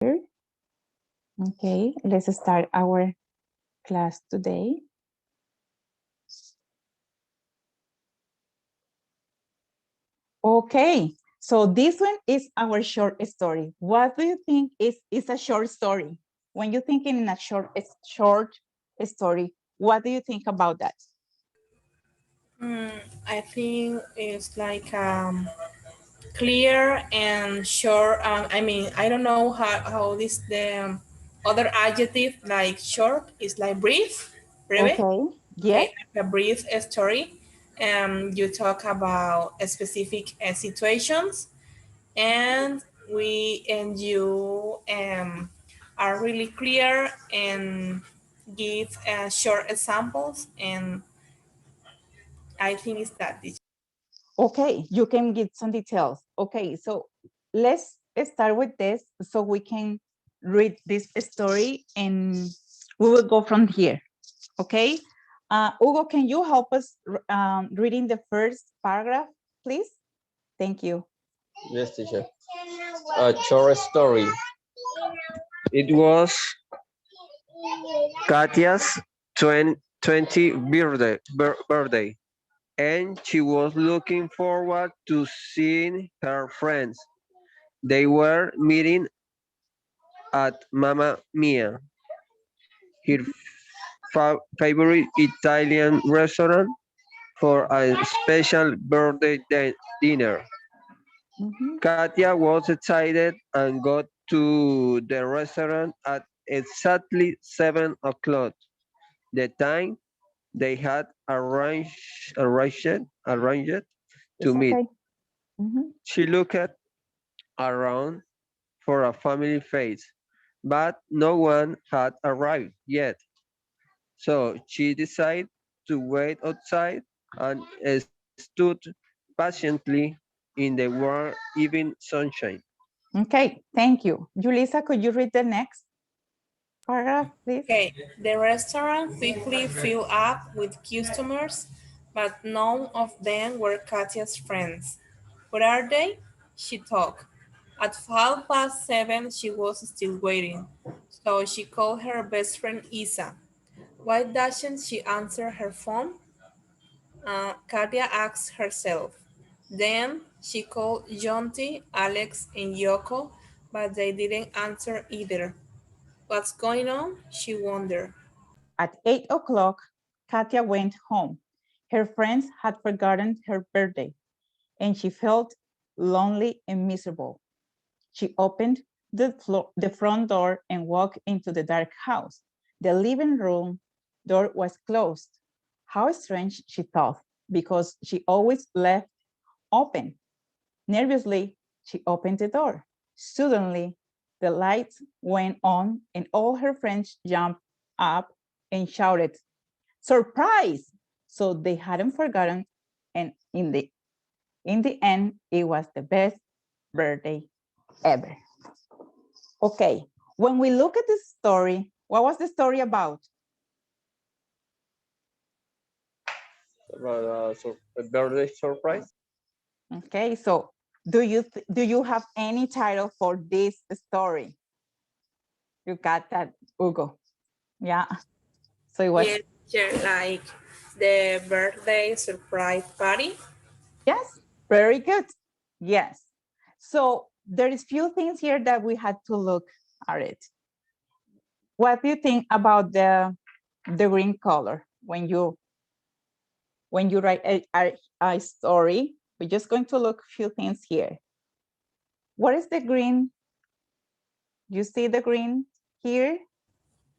Okay, let's start our class today. Okay, so this one is our short story. What do you think is a short story? When you're thinking in a short story, what do you think about that? I think it's like clear and short. I mean, I don't know how this the other adjective like short is like brief, breve. Okay, yes. Okay, like a brief story. You talk about specific situations, and you are really clear and give short examples, and I think it's that. Okay, you can give some details. Okay, so let's start with this so we can read this story and we will go from here. Okay, Hugo, can you help us reading the first paragraph, please? Thank you. Yes, teacher. A short story. It was Katya's 20 birthday, and she was looking forward to seeing her friends. They were meeting at Mamma Mia, her favorite Italian restaurant, for a special birthday dinner. Mhm. Katya was excited and got to the restaurant at exactly 7 o'clock, the time they had arranged to It's meet. okay. Mhm. She looked around for a family face, but no one had arrived yet. So she decided to wait outside and stood patiently in the warm evening sunshine. Okay, thank you. Julissa, could you read the next paragraph, please? Okay, the restaurant quickly filled up with customers, but none of them were Katya's friends. Where are they? She thought. At 7:30, she was still waiting, so she called her best friend Isa. Why doesn't she answer her phone? Katya asked herself. Then she called Jonty, Alex, and Yoko, but they didn't answer either. What's going on? She wondered. At 8 o'clock, Katya went home. Her friends had forgotten her birthday, and she felt lonely and miserable. She opened the front door and walked into the dark house. The living room door was closed. How strange, she thought, because she always left open. Nervously, she opened the door. Suddenly, the lights went on and all her friends jumped up and shouted, "Surprise!" So they hadn't forgotten, and in the end, it was the best birthday ever. Okay, when we look at this story, what was the story about? A birthday surprise. Okay, so do you have any title for this story? You got that, Hugo? Yeah. So it was, Yes, sure, like the birthday surprise party. yes, very good. Yes. So there is few things here that we had to look at it. What do you think about the green color when you write a story? We're just going to look a few things here. What is the green? You see the green here?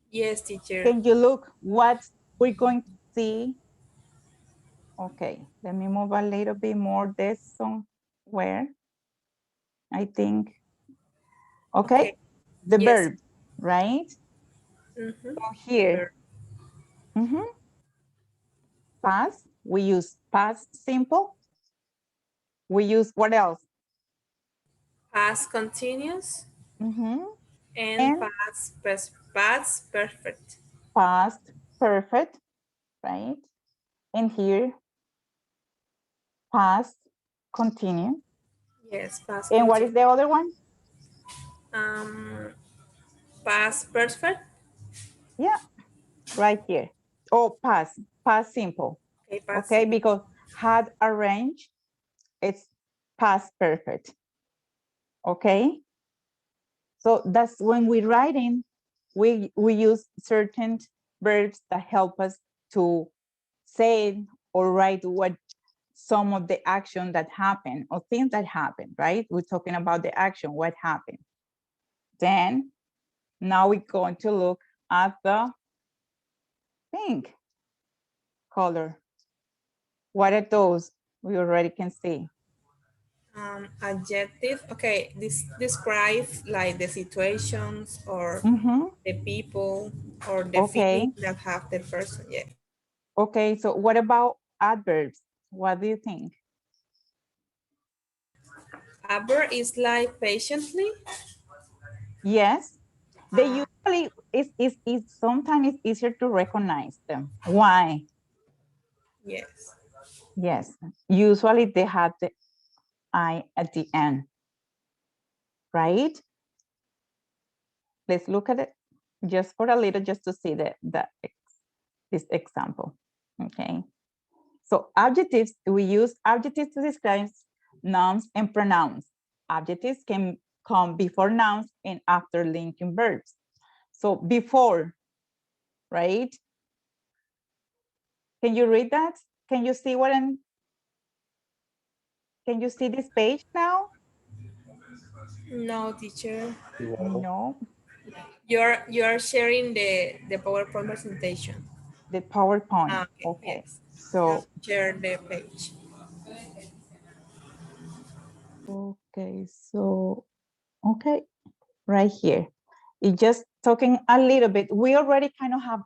Yes, teacher. Can you look what we're going to see? Okay, let me move a little bit more this somewhere. I think, Okay. okay, the Yes. verb, right? Mm-hmm. So here, mhm, past, we use past simple. We use what else? Past continuous Mhm. and And past perfect. past perfect, right? And here, past continue. Yes, past And what is continuous. the other one? Um, past perfect. Yeah, right here. Oh, past simple. Okay, past. Okay, because had arranged, it's past perfect. Okay, so that's when we're writing, we use certain verbs that help us to say or write what some of the action that happened or things that happened, right? We're talking about the action, what happened. Then now we're going to look at the pink color. What are those? We already can see. Adjective. Okay, this describes like the situations or Mhm. the people or the Okay. feeling that have the person. Yeah. Okay, so what about adverbs? What do you think? Aber is like patiently. Yes, they usually is sometimes it's easier to recognize them. Why? Yes. Yes, usually they have the I at the end, right? Let's look at it just for a little, just to see this example. Okay. So adjectives, we use adjectives to describe nouns and pronouns. Adjectives can come before nouns and after linking verbs. So before, right? Can you read that? Can you see can you see this page now? No, teacher. No. No, You're sharing the PowerPoint presentation. the PowerPoint. Okay. Okay. Yes. So, Share the page. okay. So, okay. Right here. It just talking a little bit. We already kind of have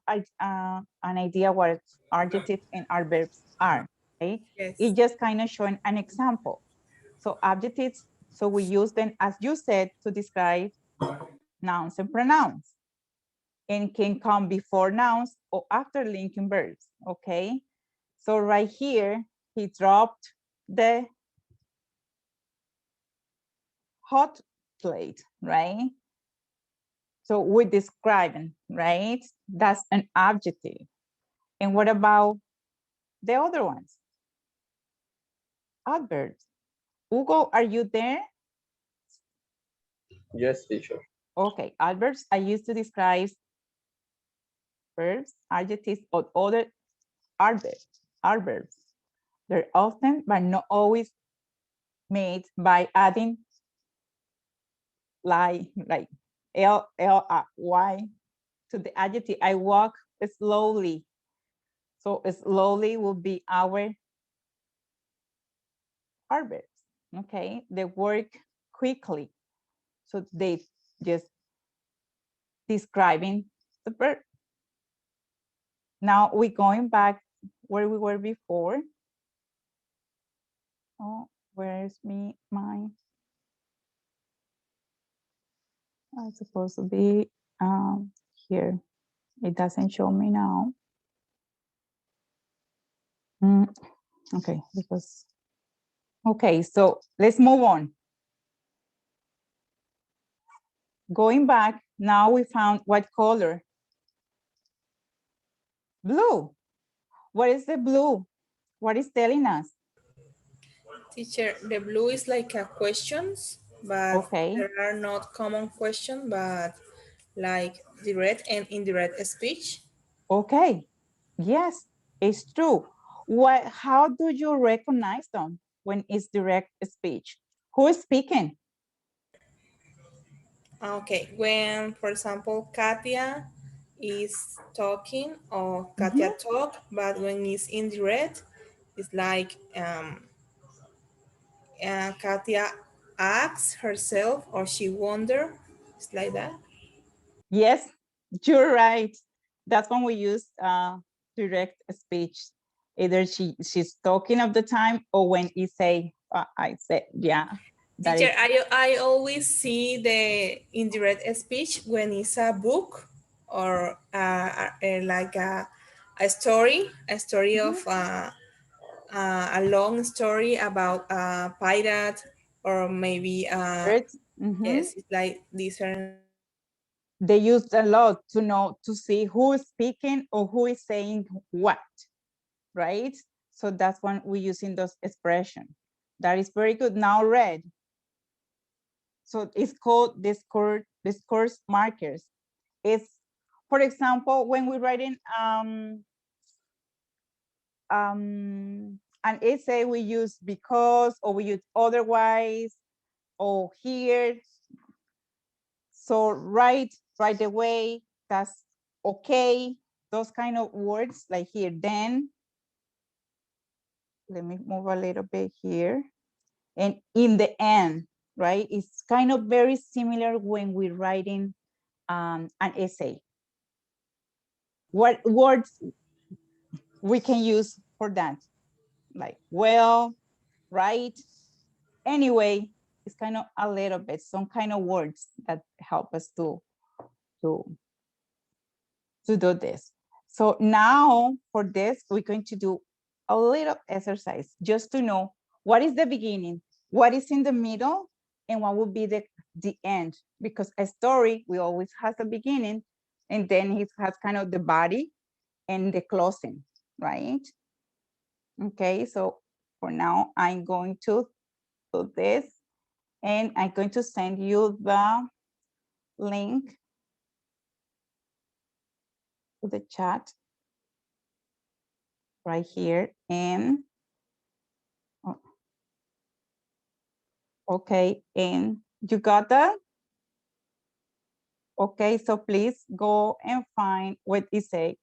an idea what adjectives and adverbs are, right? Yes. It just kind of showing an example. So adjectives, so we use them, as you said, to describe nouns and pronouns, and can come before nouns or after linking verbs, okay? So right here, he dropped the hot plate, right? So we're describing, right? That's an adjective. And what about the other ones? Adverbs. Hugo, are you there? Yes, teacher. Okay, adverbs are used to describe verbs, adjectives, or other adverbs. Adverbs. They're often, but not always, made by adding like L-L-Y to the adjective. I walk slowly. So slowly will be our adverbs. Okay, they work quickly. So they just describing the verb. Now we're going back where we were before. Oh, where's my, it's supposed to be here. It doesn't show me now. Okay, because, okay, so let's move on. Going back, now we found what color? Blue. What is the blue? What is telling us? Teacher, the blue is like a questions, but Okay, there are not common question, but like direct and indirect speech. okay. Yes, it's true. How do you recognize them when it's direct speech? Who is speaking? Okay, when, for example, Katia is talking or Katia Mhm. talk, but when it's indirect, it's like Katia asks herself or she wonder. It's like that. Yes, you're right. That's when we use direct speech. Either she's talking of the time or when he say, I said, yeah, that Teacher, is. I always see the indirect speech when it's a book or like a story of Mhm. a long story about a pirate or maybe Birds. Mhm. yes, it's like different they use a lot to know, to see who is speaking or who is saying what, right? So that's when we using those expressions. That is very good. Now read. So it's called discourse markers. It's, for example, when we're writing an essay, we use because, or we use otherwise, or here. So right away, that's okay. Those kind of words like here, then. Let me move a little bit here. And in the end, right? It's kind of very similar when we're writing an essay. What words we can use for that? Like, well, right? Anyway, it's kind of a little bit, some kind of words that help us to do this. So now for this, we're going to do a little exercise just to know what is the beginning, what is in the middle, and what would be the end. Because a story, we always has a beginning, and then it has kind of the body and the closing, right? Okay, so for now, I'm going to do this, and I'm going to send you the link to the chat right here. And okay, and you got that? Okay, so please go and find what it says.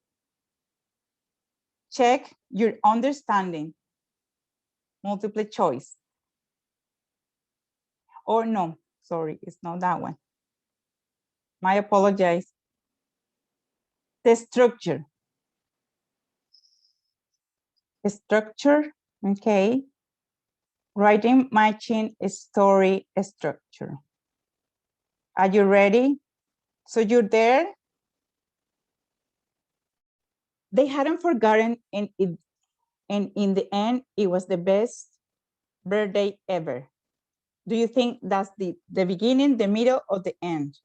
Check your understanding, multiple choice. Or no, sorry, it's not that one. My apologize. The structure. The structure, okay. Writing, matching, story, structure. Are you ready? So you're there? They hadn't forgotten, and in the end, it was the best birthday ever. Do you think that's the beginning, the middle, or the end?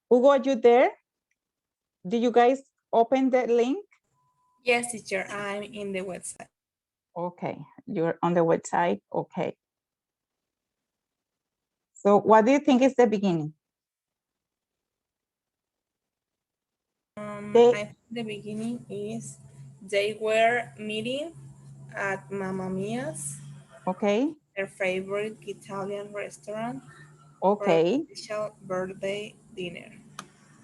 Hugo, are you there? Did you guys open the link? Yes, teacher, I'm in the website. Okay, you're on the website, okay. So what do you think is the beginning? I think the beginning is they were meeting at Mamma Mia's, Okay, their favorite Italian restaurant, for a okay, special birthday dinner.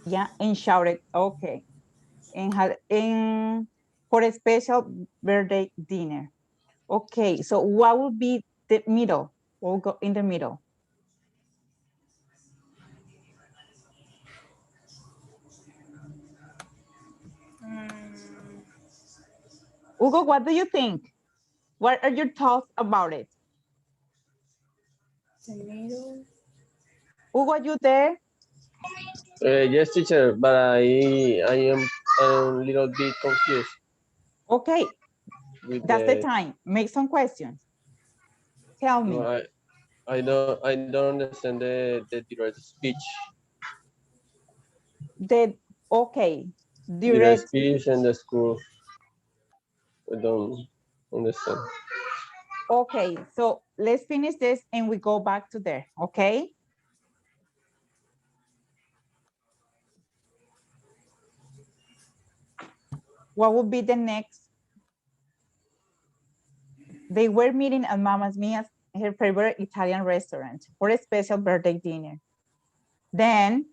yeah, and shouted, okay. And had for a special birthday dinner. Okay, so what would be the middle? We'll go in the middle. Hugo, what do you think? What are your thoughts about it? The middle. Hugo, are you there? Yes, teacher, but I am a little bit confused Okay, with that's the the. time. Make some questions. Tell me. No, I don't understand the direct speech. Okay, Direct direct. speech and the school. I don't understand. Okay, so let's finish this and we go back to there, okay? What would be the next? They were meeting at Mama Mia's, her favorite Italian restaurant, for a special birthday dinner. Then,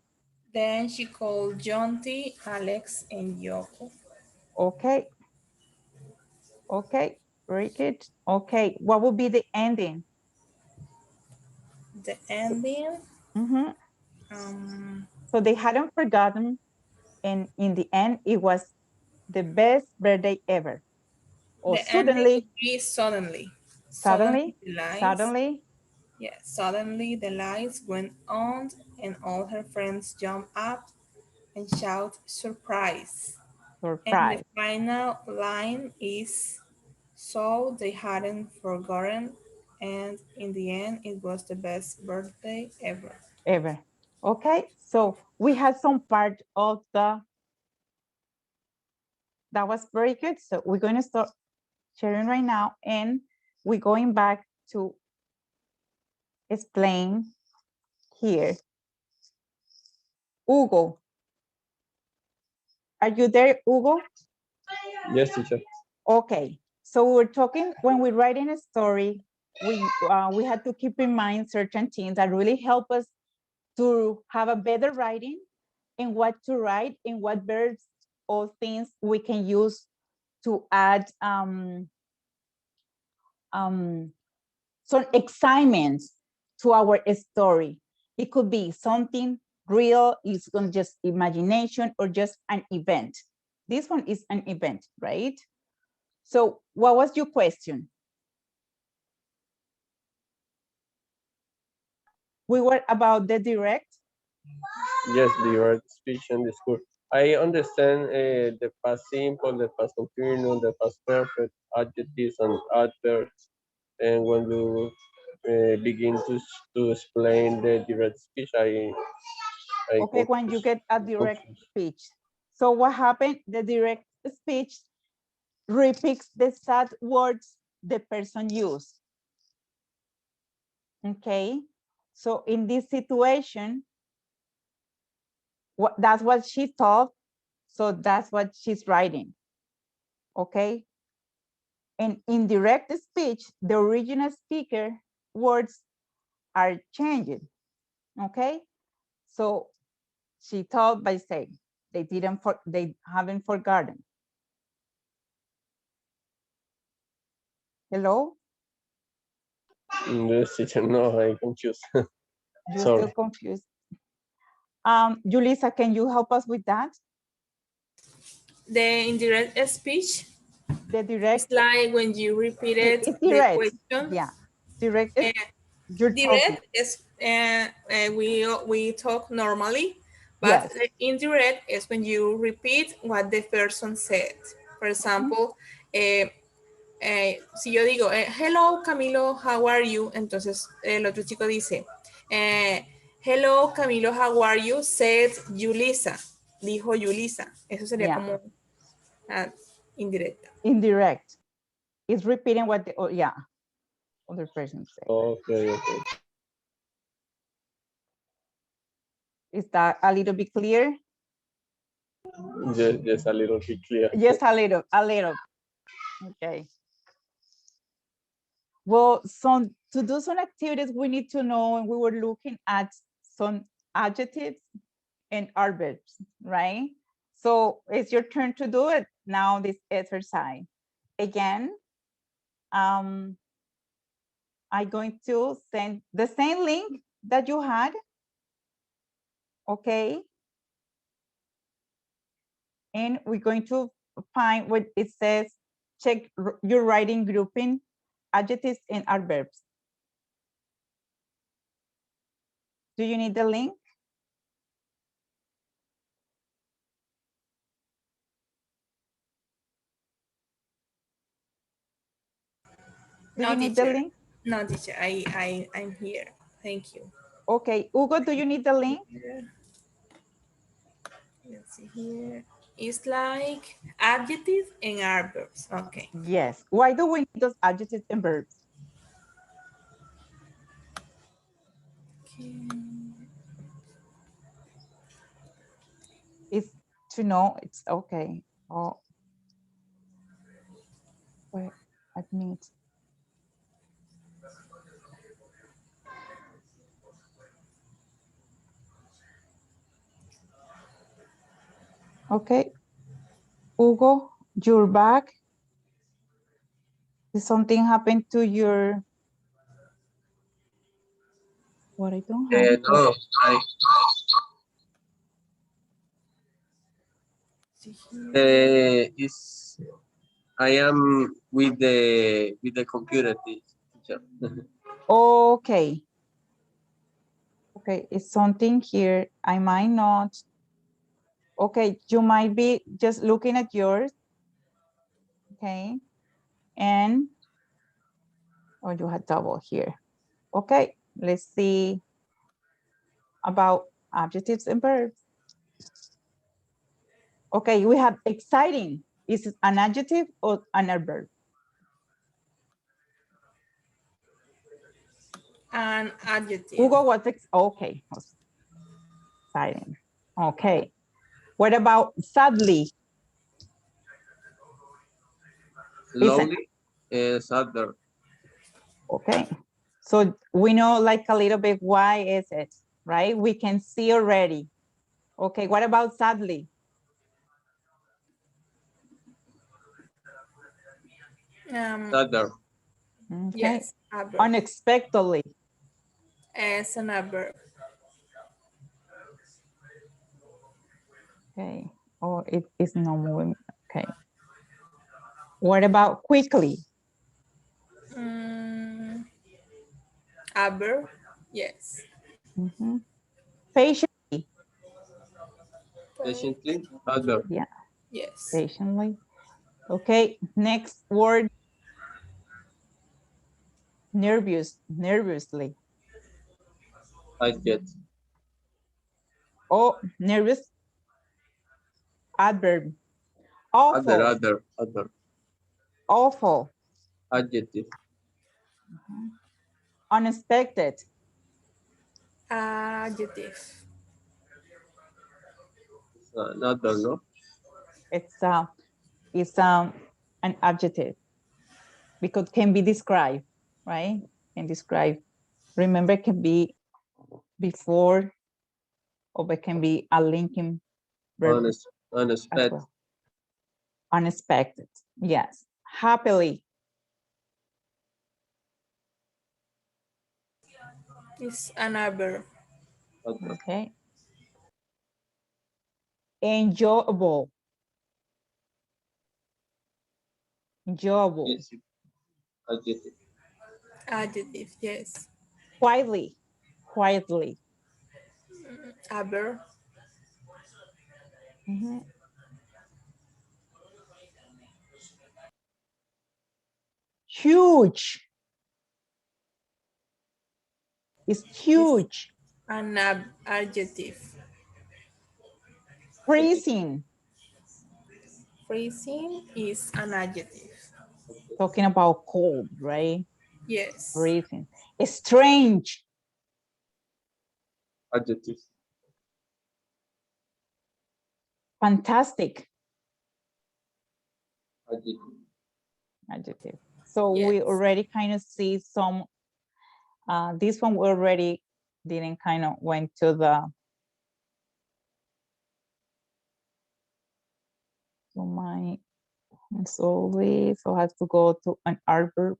Then she called Jonty, Alex, and Yoko. okay, okay, very good. Okay, what would be the ending? The ending, Mhm. um, So they hadn't forgotten, and in the end, it was the best birthday ever. Or the ending would suddenly, be suddenly. Suddenly suddenly, the lights, suddenly, yeah, suddenly the lights went on and all her friends jumped up and shout surprise. And the surprise. final line is so they hadn't forgotten And in the end, it was the best birthday ever. Ever. Okay, so we had some part of that was very good. So we're going to start sharing right now, and we're going back to explain here. Hugo, are you there, Hugo? Yes, teacher. Okay, so we're talking when we're writing a story, we had to keep in mind certain things that really help us to have a better writing and what to write and what verbs or things we can use to add some excitement to our story. It could be something real, it's going just imagination or just an event. This one is an event, right? So what was your question? We were about the direct. Yes, the right speech and discourse. I understand the past simple, the past continuous, the past perfect, adjectives and adverbs. And when you begin to explain the direct speech, I Okay, when you get a direct confused. speech. So what happened? The direct speech repeats the sad words the person used. Okay, so in this situation, that's what she thought, so that's what she's writing. Okay, and in direct speech, the original speaker words are changed. Okay, so she thought by saying they haven't forgotten. Hello, Yes, teacher, no, I'm confused. you're still Sorry. confused. Julissa, can you help us with that? The indirect speech The is direct, like when you repeated it's the direct. question. Yeah, direct is Uh, you're talking. Direct is we talk normally, but Yes. indirect is when you repeat what the person said. For example, si yo digo, hello Camilo, how are you? Entonces el otro chico dice, hello Camilo, how are you? Said Yulisa, dijo Yulisa. Eso sería Yeah. como indirecta. Indirect is repeating what the other person said. Okay, okay. Is that a little bit clear? Just a little bit clear. Just a little, Okay. Well, to do some activities, we need to know, and we were looking at some adjectives and adverbs, right? So it's your turn to do it now, this exercise. Again, I'm going to send the same link that you had, okay? And we're going to find what it says, check your writing grouping, adjectives and adverbs. Do you need the link? Do No, you need the teacher. link? No, teacher. I'm here. Thank you. Okay, Hugo, do you need the link? Let's see here. It's like adjectives and adverbs. Okay. Yes. Why do we need those adjectives and verbs? Okay. It's to know it's okay. Oh, wait, admit. Okay, Hugo, you're back. Did something happen to your, what I don't have? No, is I am with the computer teacher. Okay. Okay, it's something here. I might not. Okay, you might be just looking at yours. Okay. And Oh, you had double here. Okay, let's see about adjectives and verbs. Okay, we have exciting. Is it an adjective or an adverb? An adjective. Hugo, what's okay? Exciting. Okay. What about sadly? Slowly is other. Okay. So we know like a little bit why is it, right? We can see already. Okay, what about sadly? Other. Okay. Yes, adverb. Unexpectedly. As an adverb. Okay. Or it is no moving. Okay. What about quickly? Adverb. Yes. Mhm. Patiently. Patiently. Other. Yeah, Yes. patiently. Okay, next word. Nervous, nervously. I get. Oh, nervous. Adverb. Other. Awful, Other. Other. awful. Adjective. Unexpected. Adjective. Another. No. It's an adjective because can be described, right? Can describe. Remember, it can be before, or it can be a linking verb as Unexpected. well. Unexpected. Yes. Happily. Is an adverb. Other. Okay. Enjoyable. Enjoyable. Yes. Adjective. Adjective. Yes. Quietly. Quietly. Adverb. Mhm. Huge. It's huge. An adjective. Freezing. Freezing is an adjective. Talking about cold, right? Yes. Freezing. Strange. Adjective. Fantastic. Adjective. Adjective. So Yes. we already kind of see some, this one we already didn't kind of went to the, to my, slowly, so I have to go to an adverb.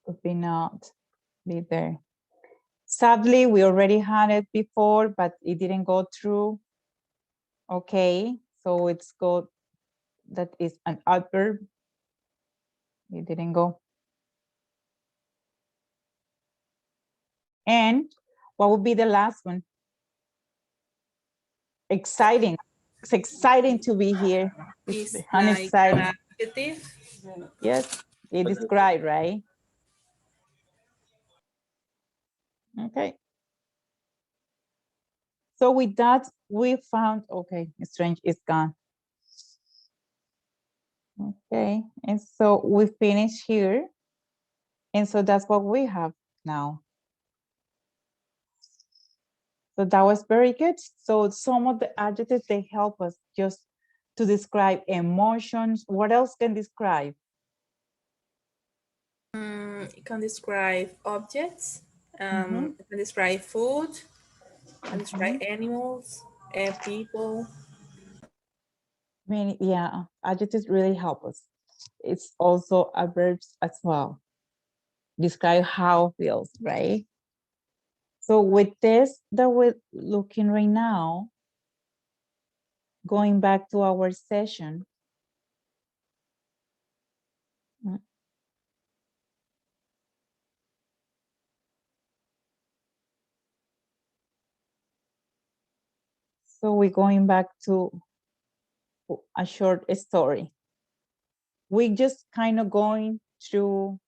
Could be not be there. Sadly, we already had it before, but it didn't go through. Okay, so it's go, that is an adverb. It didn't go. And what would be the last one? Exciting. It's exciting to be here. Is It's like unexciting. an adjective. Yes, it described, right? Okay. So with that, we found, okay, strange is gone. Okay, and so we finish here. And so that's what we have now. So that was very good. So some of the adjectives, they help us just to describe emotions. What else can describe? It can describe objects. Mhm. It can describe food. It can describe Mhm. animals, people. Many, yeah, adjectives really help us. It's also adverbs as well. Describe how feels, right? So with this that we're looking right now, going back to our session. So we're going back to a short story. We just kind of going through,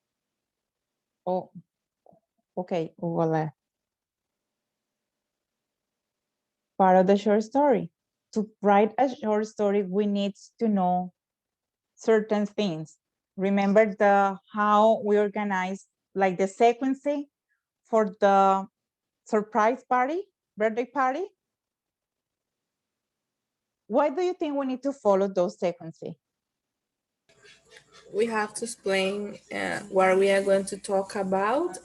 oh, okay, well, part of the short story. To write a short story, we need to know certain things. Remember how we organize like the sequence for the surprise party, birthday party? Why do you think we need to follow those sequences? We have to explain what we are going to talk about,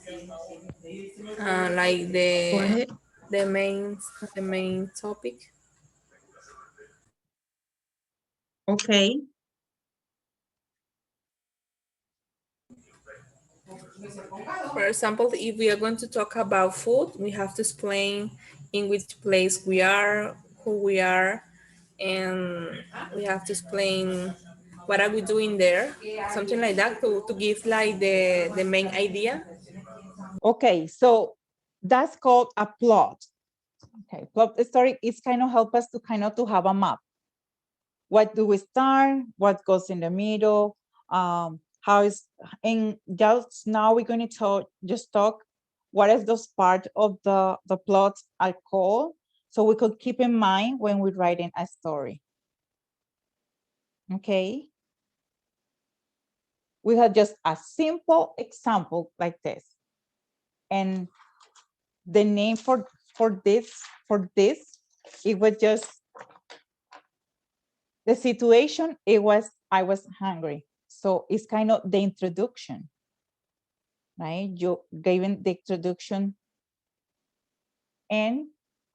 like Go ahead. the main topic. Okay. For example, if we are going to talk about food, we have to explain in which place we are, who we are, and we have to explain what are we doing there, something like that, to give like the main idea. Okay, so that's called a plot. Okay, plot story is kind of help us to to have a map. What do we start? What goes in the middle? How is, and just now we're going to talk what is those part of the plots are called, so we could keep in mind when we're writing a story. Okay. We have just a simple example like this. And the name for this, it was just the situation. I was hungry. So it's kind of the introduction, right? You given the introduction, and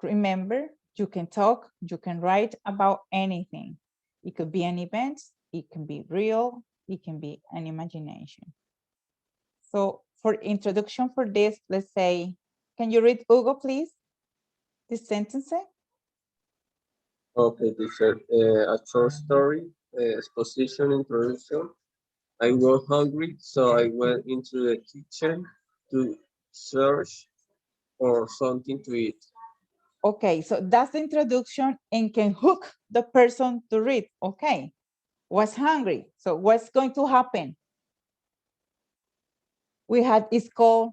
remember, you can talk, you can write about anything. It could be an event, it can be real, it can be an imagination. So for introduction for this, let's say, can you read, Hugo, please, this sentence? Okay, teacher. A short story, exposition, introduction. I was hungry, so I went into the kitchen to search for something to eat. Okay, so that's the introduction and can hook the person to read. Okay, was hungry. So what's going to happen? We had, it's called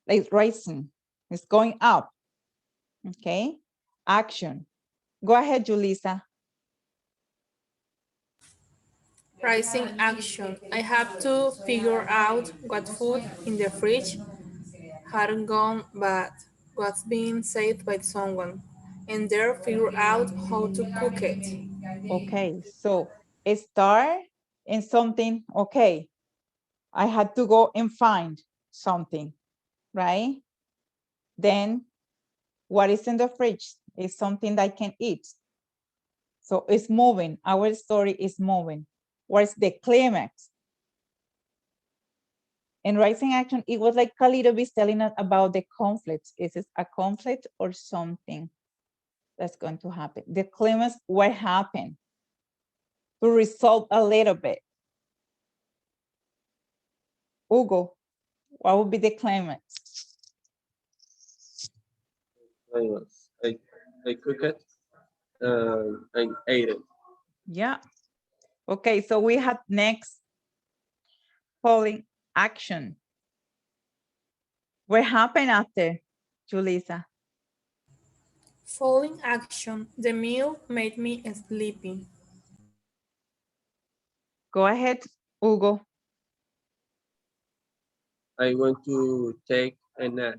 like rising. It's going up. Okay, action. Go ahead, Julissa. Rising action. I have to figure out what food in the fridge hadn't gone bad, was being saved by someone, and there figure out how to cook it. Okay, so start in something. Okay, I had to go and find something, right? Then what is in the fridge is something that I can eat. So it's moving. Our story is moving. Where's the climax? In Rising Action, it was like a little bit telling us about the conflict. Is it a conflict or something that's going to happen? The climax, what happened? To resolve a little bit. Hugo, what would be the climax? I cooked it and ate it. Yeah. Okay, so we have next falling action. What happened after, Julissa? Falling action. The meal made me sleepy. Go ahead, Hugo. I went to take a nap.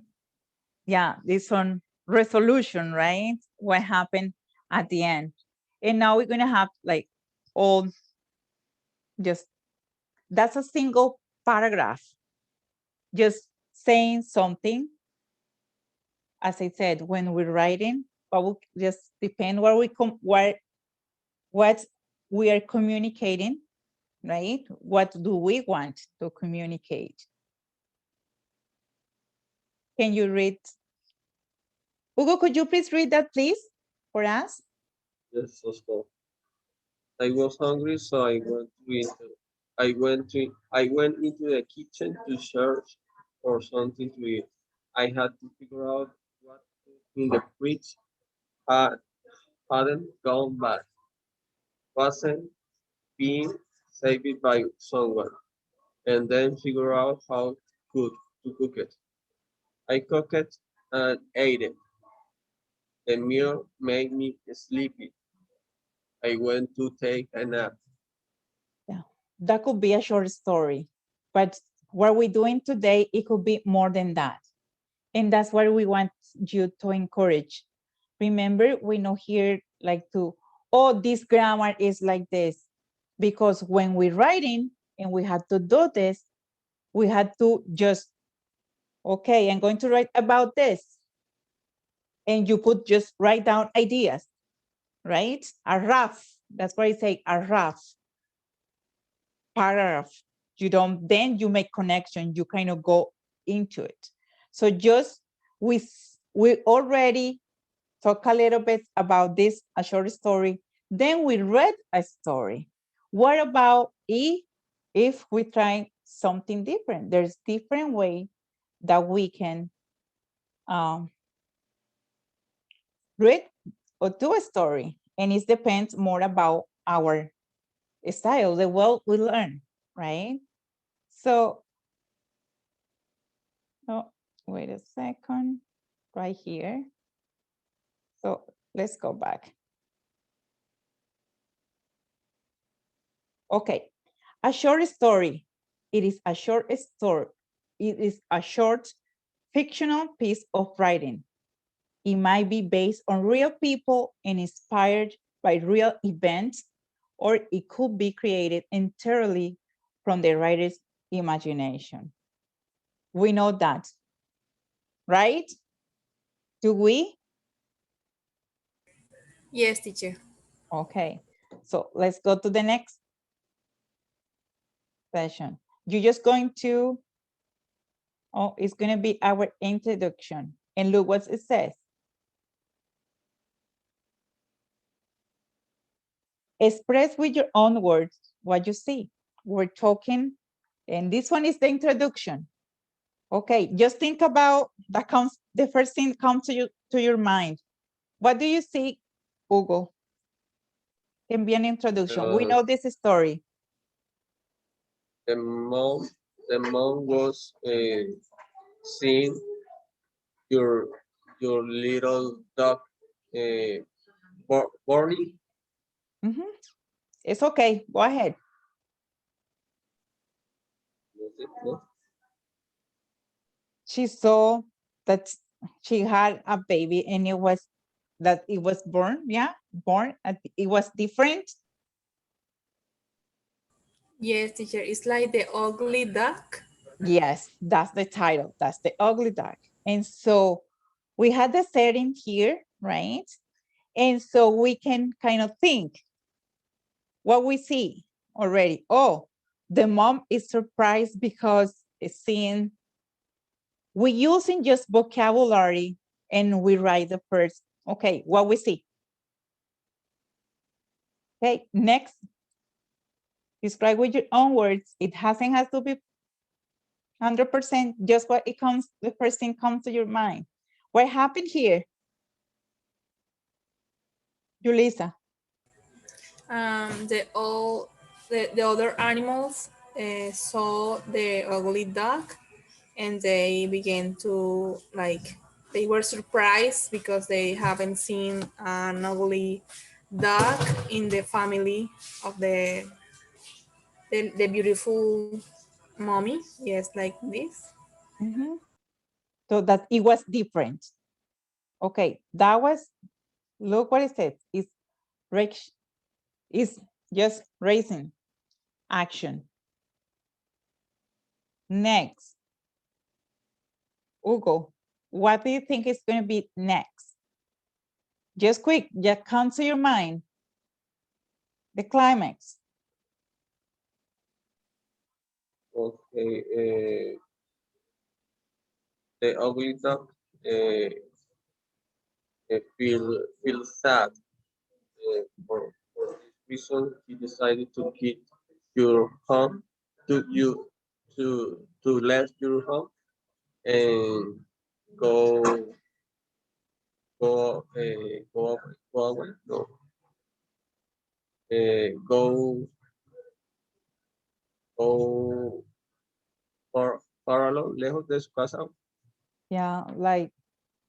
Yeah, this one, resolution, right? What happened at the end. And now we're gonna have like all just, that's a single paragraph, just saying something. As I said, when we're writing, but will just depend where what we are communicating, right? What do we want to communicate? Can you read? Hugo, could you please read that, please, for us? Yes, so small. I was hungry, so I went into the kitchen to search for something to eat. I had to figure out what food in the fridge had hadn't gone bad. wasn't being saved by someone, and then figure out how cook, to cook it. I cooked it and ate it. The meal made me sleepy. I went to take a nap. Yeah, that could be a short story, but what we're doing today, it could be more than that. And that's what we want you to encourage. Remember, we know here like to, oh, this grammar is like this. Because when we're writing and we had to do this, we had to just, okay, I'm going to write about this. And you could just write down ideas, right? A rough, that's why I say a rough paragraph. You don't, then you make connection, you kind of go into it. So just, we already talk a little bit about this, a short story. Then we read a story. What about if we try something different? There's different way that we can read or do a story. And it depends more about our style, the way we learn, right? So, oh, wait a second, right here. So let's go back. Okay, a short story. It is a short story. It is a short fictional piece of writing. It might be based on real people and inspired by real events, or it could be created entirely from the writer's imagination. We know that, right? Do we? Yes, teacher. Okay, so let's go to the next session. You're just going to, oh, it's going to be our introduction. And look what it says. Express with your own words what you see. We're talking, and this one is the introduction. Okay, just think about that comes, the first thing comes to your mind. What do you see, Hugo? Can be an introduction. We know this story. The mom, the mom was seeing your your little dog, Barney. Mhm. It's okay, go ahead. She saw that she had a baby and it was that it was born, yeah, born, it was different. Yes, teacher. It's like the ugly duck. Yes, that's the title. That's the ugly duck. And so we had the setting here, right? And so we can kind of think what we see already. Oh, the mom is surprised because it's seeing, we're using just vocabulary and we write the first, okay, what we see. Okay, next, describe with your own words. It hasn't has to be 100%, just what it comes, the first thing comes to your mind. What happened here? Julissa. The other animals saw the ugly duck, and they began to like, they were surprised because they haven't seen an ugly duck in the family of the beautiful mommy. Yes, like this. Mhm. So that it was different. Okay, that was, look what it says. It's just raising action. Next, Hugo, what do you think is going to be next? Just quick, just come to your mind. The climax. Okay, the ugly dog uh, feel sad. For this reason, he decided to keep your home, to left your home and go go away. No, go far along, lejos de su casa. Yeah, like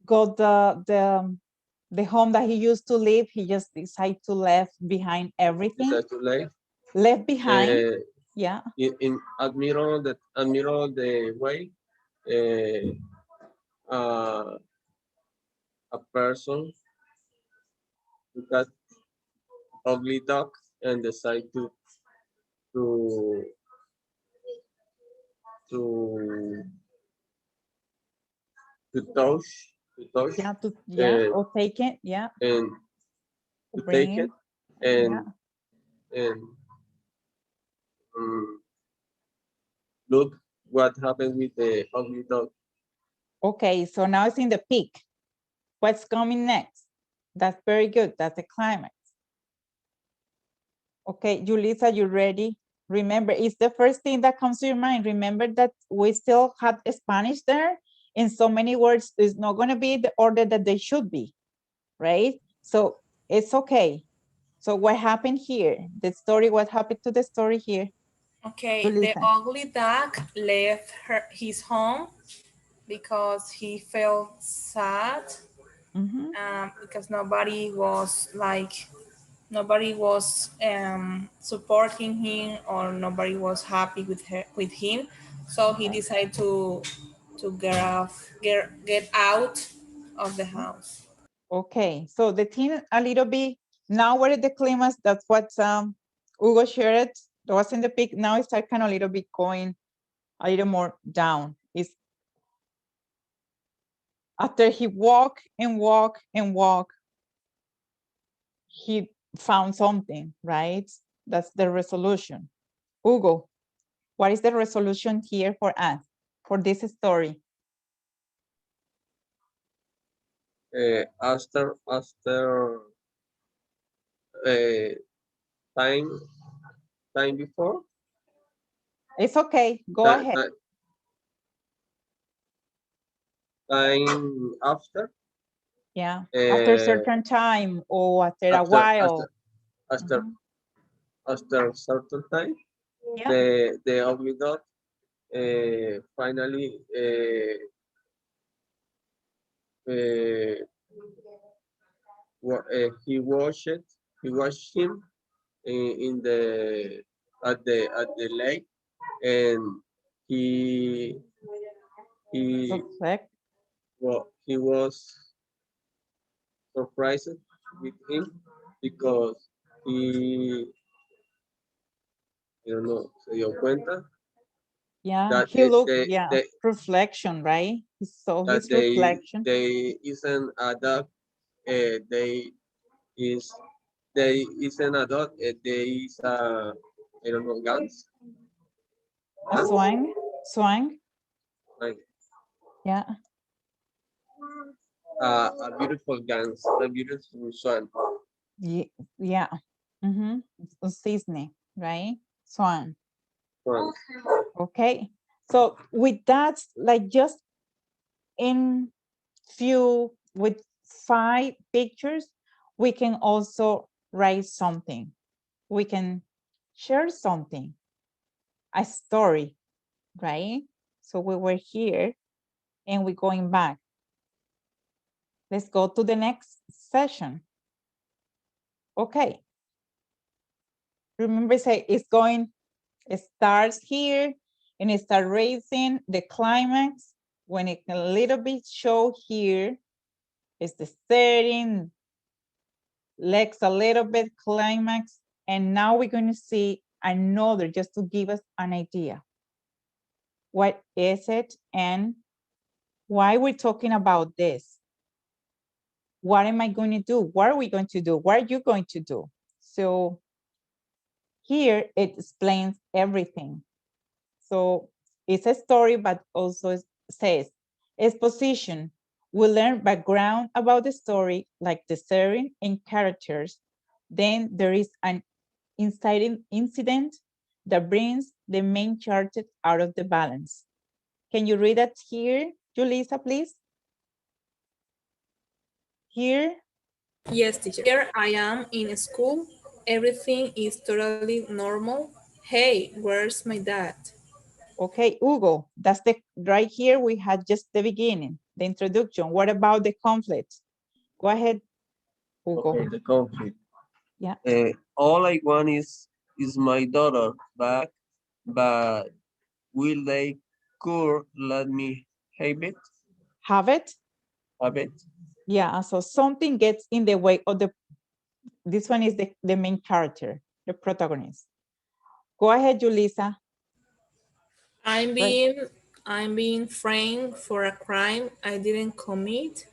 got the home that he used to live, he just decided to left behind everything. Decided to leave. Left behind, Uh, yeah. in admiro the way uh, a person who got ugly dog and decide to to to touch Yeah, yeah, and or take it, yeah, and to to bring take him, it and yeah. and um, look what happened with the ugly dog. Okay, so now it's in the peak. What's coming next? That's very good. That's the climax. Okay, Julissa, you ready? Remember, it's the first thing that comes to your mind. Remember that we still have Spanish there. In so many words, it's not going to be the order that they should be, right? So it's okay. So what happened here? The story, what happened to the story here? Okay, the Julissa. ugly duck left his home because he felt sad, Mhm. because nobody was supporting him, or nobody was happy with him, so he Okay. decided to get out of the house. Okay, so the thing a little bit, now we're at the climax, that's what Hugo shared, that was in the peak, now it's like kind of a little bit going a little more down. It's after he walk and walk and walk, he found something, right? That's the resolution. Hugo, what is the resolution here for us, for this story? After uh, time time before It's okay, go time, ahead. time after Yeah, after a certain time or after a after while. after Mhm. after certain time Yeah, the ugly dog finally uh, he washed him in the at the lake, and he he perfect. he was surprised with him because he you know se dio cuenta Yeah, that he looked, they, yeah, they reflection, right? He saw that his reflection. they isn't a dog. They is they isn't a dog. They is a I don't know guns. A Guns? swang, Like yeah, a beautiful guns, a beautiful swan. yeah. Mm-hmm. Cisne, right? Swan. Swan. Okay. So with that, like just in few with 5 pictures, we can also write something. We can share something, a story, right? So we were here and we're going back. Let's go to the next session. Okay. Remember, say it's going, it starts here and it starts raising the climax. When it a little bit show here, it's the setting, legs a little bit climax. And now we're going to see another just to give us an idea. What is it and why we're talking about this? What am I going to do? What are we going to do? What are you going to do? So here it explains everything. So it's a story, but also says exposition. We learn background about the story, like the setting and characters. Then there is an inciting incident that brings the main character out of the balance. Can you read that here, Julissa, please? Here, Yes, teacher. Here I am in school Everything is totally normal. Hey, where's my dad? Okay, Hugo, that's the right here. We had just the beginning, the introduction. What about the conflict? Go ahead, Hugo. Okay, the conflict. Yeah. All I want is my daughter back, but will they could let me have it? Have it? Have it? Yeah, so something gets in the way of this one is the main character, the protagonist. Go ahead, Julissa. I'm Right. being I'm being framed for a crime I didn't commit.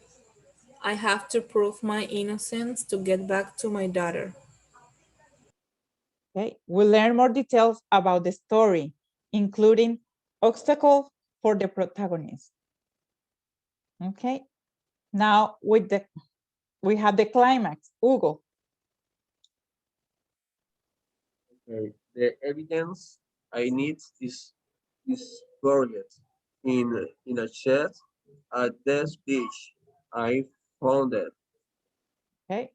I have to prove my innocence to get back to my daughter. Okay, we'll learn more details about the story, including obstacles for the protagonist. Okay, now we have the climax. Hugo. Okay. The evidence I need is buried in a shed at this beach. I found it. Okay,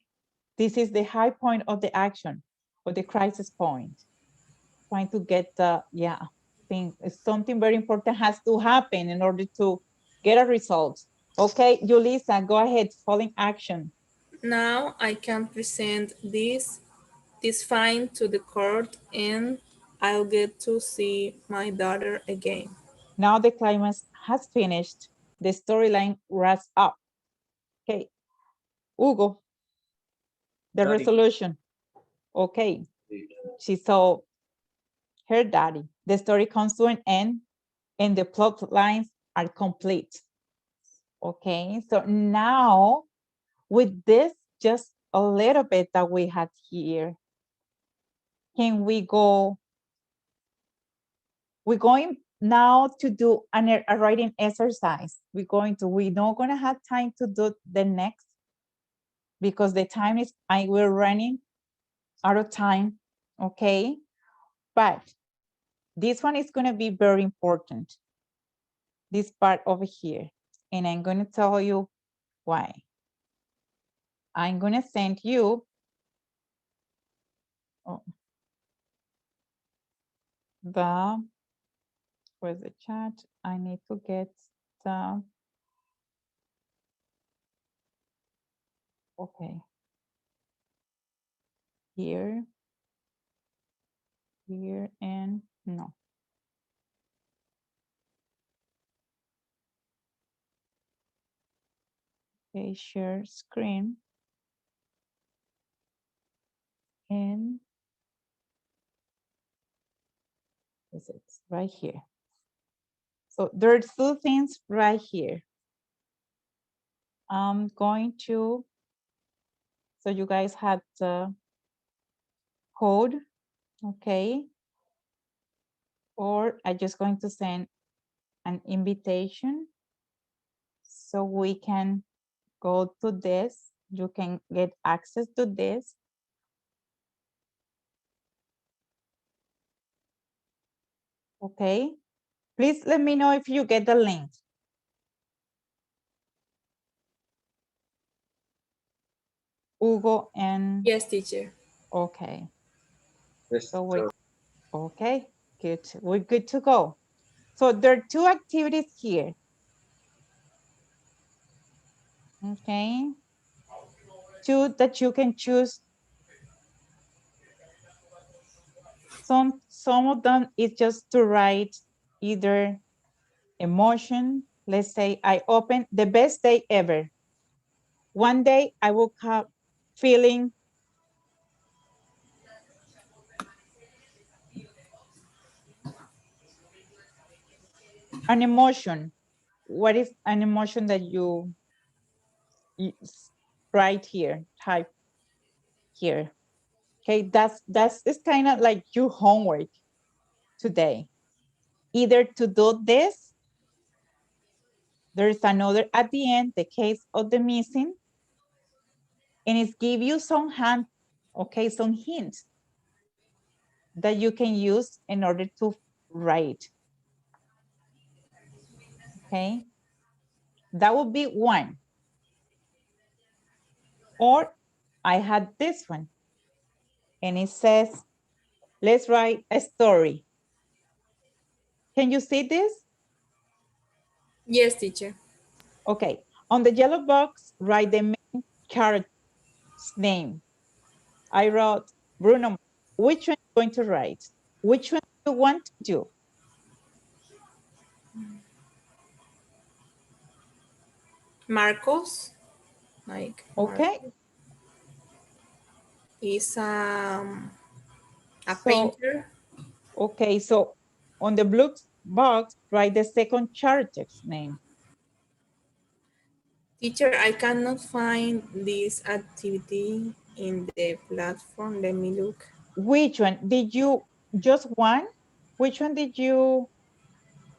this is the high point of the action, or the crisis point. Trying to get the thing. Something very important has to happen in order to get a result. Okay, Julissa, go ahead. Following action. Now I can present this fine to the court and I'll get to see my daughter again. Now the climax has finished. The storyline wraps up. Okay, Hugo, the Daddy. resolution. Okay, she saw her daddy. The story comes to an end and the plot lines are complete. Okay, so now with this, just a little bit that we had here, can we go, we're going now to do a writing exercise. We're not gonna have time to do the next because the time is, we're running out of time, okay? But this one is gonna be very important, this part over here. And I'm gonna tell you why. I'm gonna send you where's the chat? I need to get the, okay. Here, and no. Okay, share screen. And is it right here? So there's two things right here. I'm going to, so you guys have the code, okay? Or I'm just going to send an invitation so we can go to this. You can get access to this. Okay, please let me know if you get the link. Hugo and, Yes, teacher. okay. Yes, So we, okay, good. We're good to go. So there are two activities here. Okay. Two that you can choose. Some of them is just to write either emotion. Let's say I open the best day ever. One day I woke up feeling an emotion. What is an emotion that you write here, type here? Okay, that's it's kind of like your homework today. Either to do this, there's another at the end, the case of the missing, and it's give you some some hints that you can use in order to write. Okay, that would be one. Or I had this one, and it says, let's write a story. Can you see this? Yes, teacher. Okay, on the yellow box, write the main character's name. I wrote Bruno. Which one are you going to write? Which one do you want to do? Marcos, like Okay, is a so, painter. okay, so on the blue box, write the second character's name. Teacher, I cannot find this activity in the platform. Let me look. Which one? Did you, just one? Which one did you?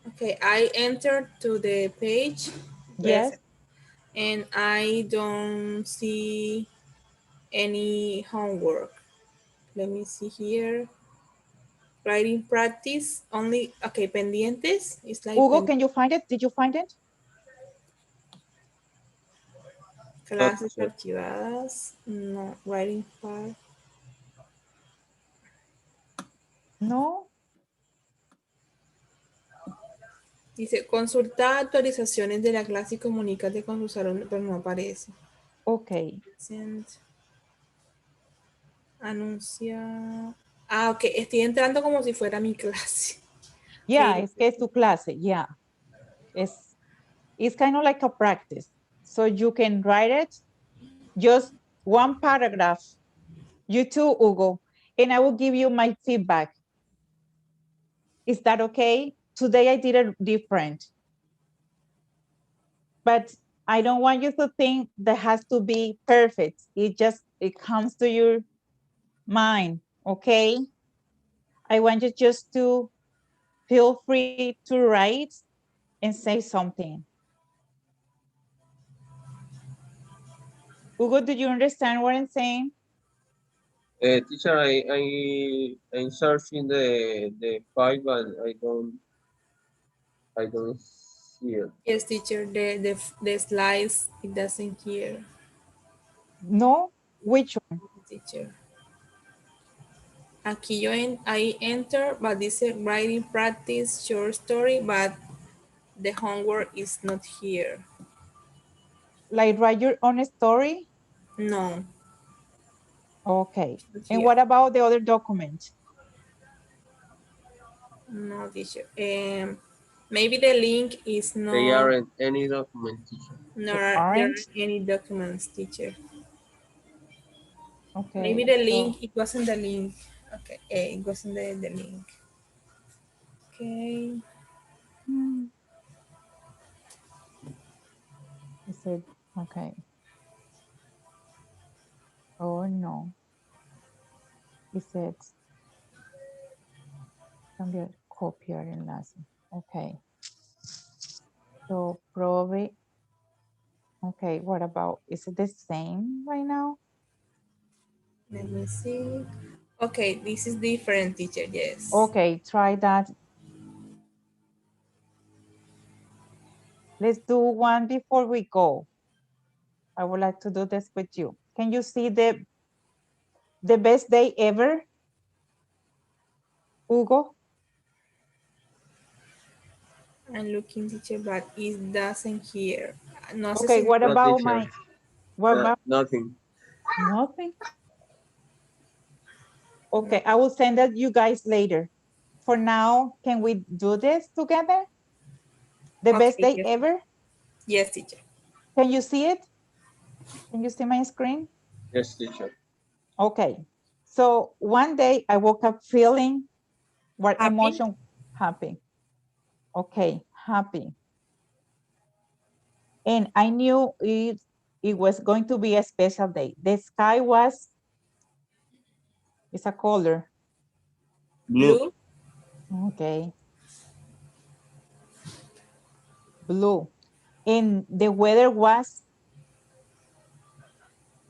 Okay, I entered to the page. Yes. And I don't see any homework. Let me see here. Writing practice only. Okay, pendientes. It's like Hugo, can you find it? Did you find it? clases archivadas. No, writing part. No. Dice, consulta actualizaciones de la clase y comunícate con su salón, pero no aparece. Okay. Send. Anuncia. Ah, ok. Estoy entrando como si fuera mi clase. Yeah, Okay. es que es tu clase. Yeah. It's kind of like a practice. So you can write it, just one paragraph. You too, Hugo. And I will give you my feedback. Is that okay? Today I did it different. But I don't want you to think that has to be perfect. It comes to your mind, okay? I want you just to feel free to write and say something. Hugo, do you understand what I'm saying? Teacher, I'm searching the file, but I don't see it. Yes, teacher. The slides, it doesn't hear. No? Which one? Teacher. Aquí I enter, but dice writing practice short story, but the homework is not here. Like write your own story? No, Okay. not And here. what about the other document? No, teacher. Maybe the link is They not. aren't any document, teacher. There Aren't? aren't any documents, teacher. Maybe Okay. the So, link. It wasn't the link. Okay, it wasn't the link. Okay. hmm, is it okay? Oh no. It said cambiar, copiar enlace. Okay. So probably, okay, what about, is it the same right now? Let me see. Okay, this is different, teacher. Yes. Okay, try that. Let's do one before we go. I would like to do this with you. Can you see the best day ever? Hugo? I'm looking, teacher, but it doesn't hear. No sé Okay, si what No, about teacher. my, what about Nothing. nothing? Okay, I will send that you guys later. For now, can we do this together? The best day yes. ever? Yes, teacher. Can you see it? Can you see my screen? Yes, teacher. Okay. So one day I woke up feeling what Happy? emotion? Happy. Okay, happy. And I knew it was going to be a special day. The sky was, it's a color. Blue? Okay. Blue. And the weather was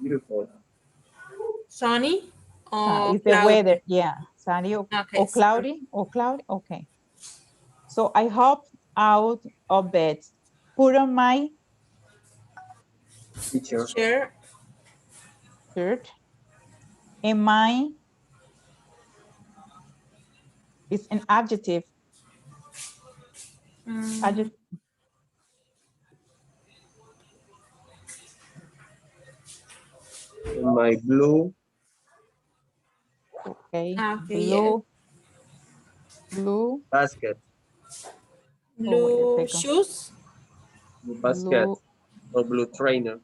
Beautiful. Sunny? Or it's the cloudy? weather, yeah, sunny Okay. or cloudy, okay. So I hopped out of bed, put on my Teacher. Sure. shirt and my It's an adjective. Adjective. My blue Okay. Okay, Blue. Blue. basket. Oh, wait a Blue second. shoes. Blue basket Blue. or blue trainer.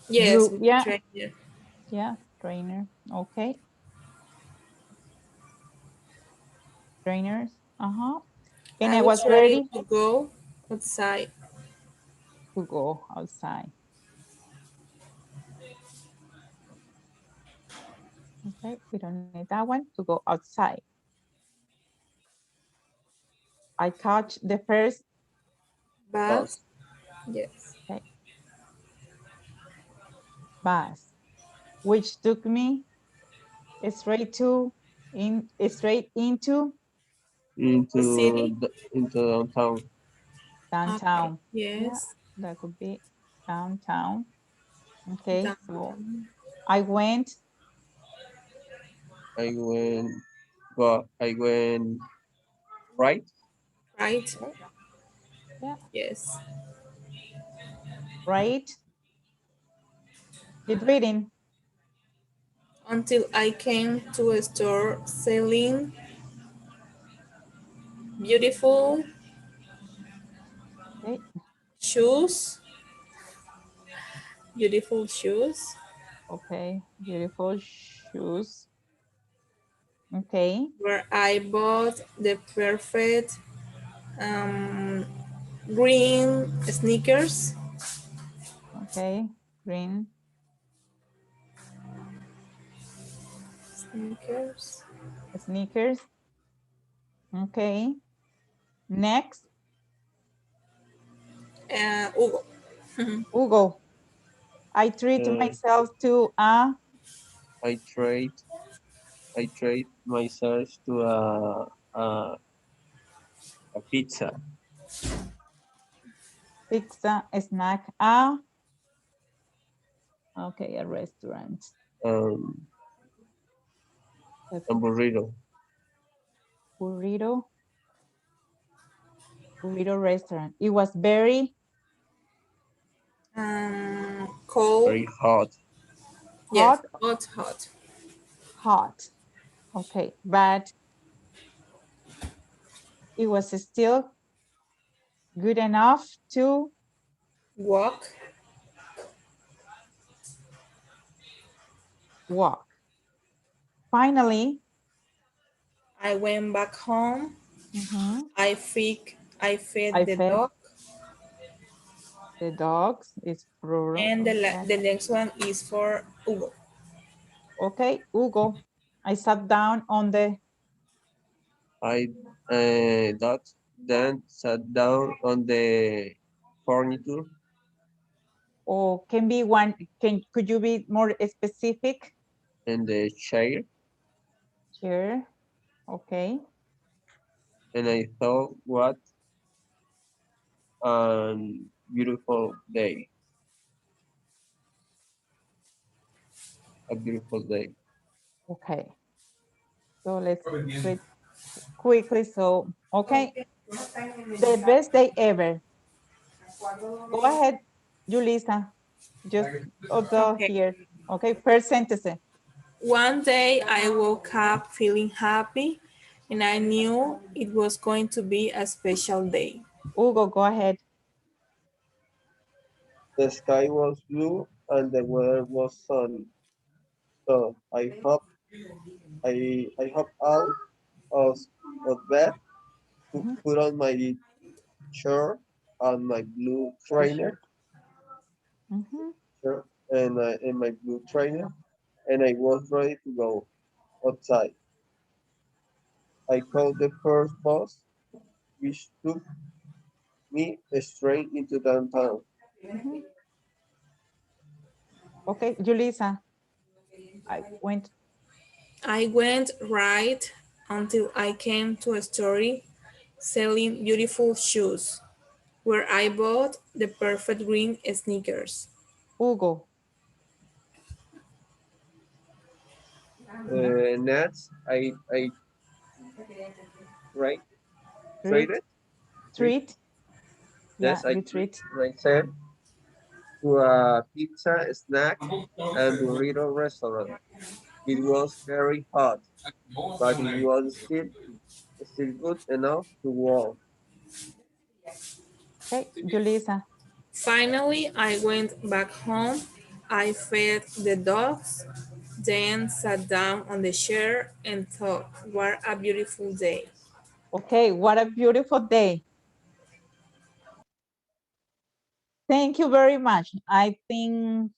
Yes, Blue. blue Yeah. trainer. Yeah. Trainer. Okay. Trainers. Uh-huh. And I I was was ready ready to go outside. to go outside. Okay. We don't need that one to go outside. I catch the first Bus. Yes. okay, bus, which took me straight into The city. Into downtown. Okay. downtown. Yeah, Yes. that could be downtown. Okay, so Downtown. I went I went I went right. Right. okay, yeah, Yes. right. Keep reading. Until I came to a store selling beautiful Okay, shoes. Beautiful shoes. okay, beautiful shoes. Okay, Where I bought the perfect um, green sneakers. okay, green Sneakers. sneakers. Okay, next, Hugo. Hugo. I treat Uh, myself to a I trade I trade myself to a, a pizza. pizza snack, okay, a restaurant, Um, a a burrito. burrito, burrito restaurant. It was very Cold. Very hot. Yes. hot, Hot. Hot. hot. Okay, but it was still good enough to Walk. walk. Finally, I went back home. mhm, I fed I the fed dog. the dogs. It's plural. And Okay, the next one is for Hugo. okay, Hugo. I sat down on the I that then sat down on the furniture or can be one. Could you be more specific? and the chair, Chair. Okay. and I thought, what a beautiful day, a beautiful day. Okay. So let's read quickly. So, okay. The best day ever. Go ahead, Julissa. Just observe Okay. here. Okay, first sentence. One day I woke up feeling happy and I knew it was going to be a special day. Hugo, go ahead. The sky was blue and the weather was sunny. So I hopped out of, of bed, Mhm. put on my shirt and my blue trainer, Mhm. shirt and my blue trainer, and I was ready to go outside. I called the first bus, which took me straight into downtown. Mhm. Okay, Julissa. I went. I went right until I came to a store selling beautiful shoes where I bought the perfect green sneakers. Hugo. Next, I right? Treat, Traded? treat. Yeah, Yes, I treat retreat. myself to a pizza, snack, and burrito restaurant. It was very hot, but it was still good enough to walk. Okay, Julissa. Finally, I went back home. I fed the dogs, then sat down on the chair and thought, what a beautiful day. Okay, what a beautiful day. Thank you very much. I think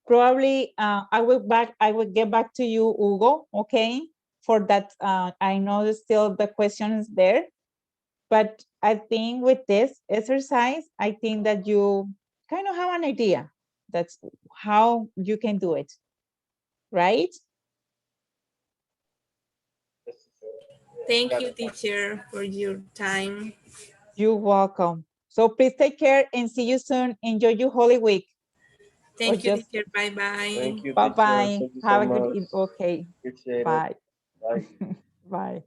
probably I will get back to you, Hugo, okay? For that, I know there's still the questions there, but I think with this exercise, I think that you kind of have an idea. That's how you can do it, right? Thank you, teacher, for your time. You're welcome. So please take care and see you soon. Enjoy your Holy Week. Or Thank you, just teacher. Bye-bye. Thank you, teacher. bye-bye. Thank you so Have a good, much. okay. Appreciate it. Bye. Bye. Bye.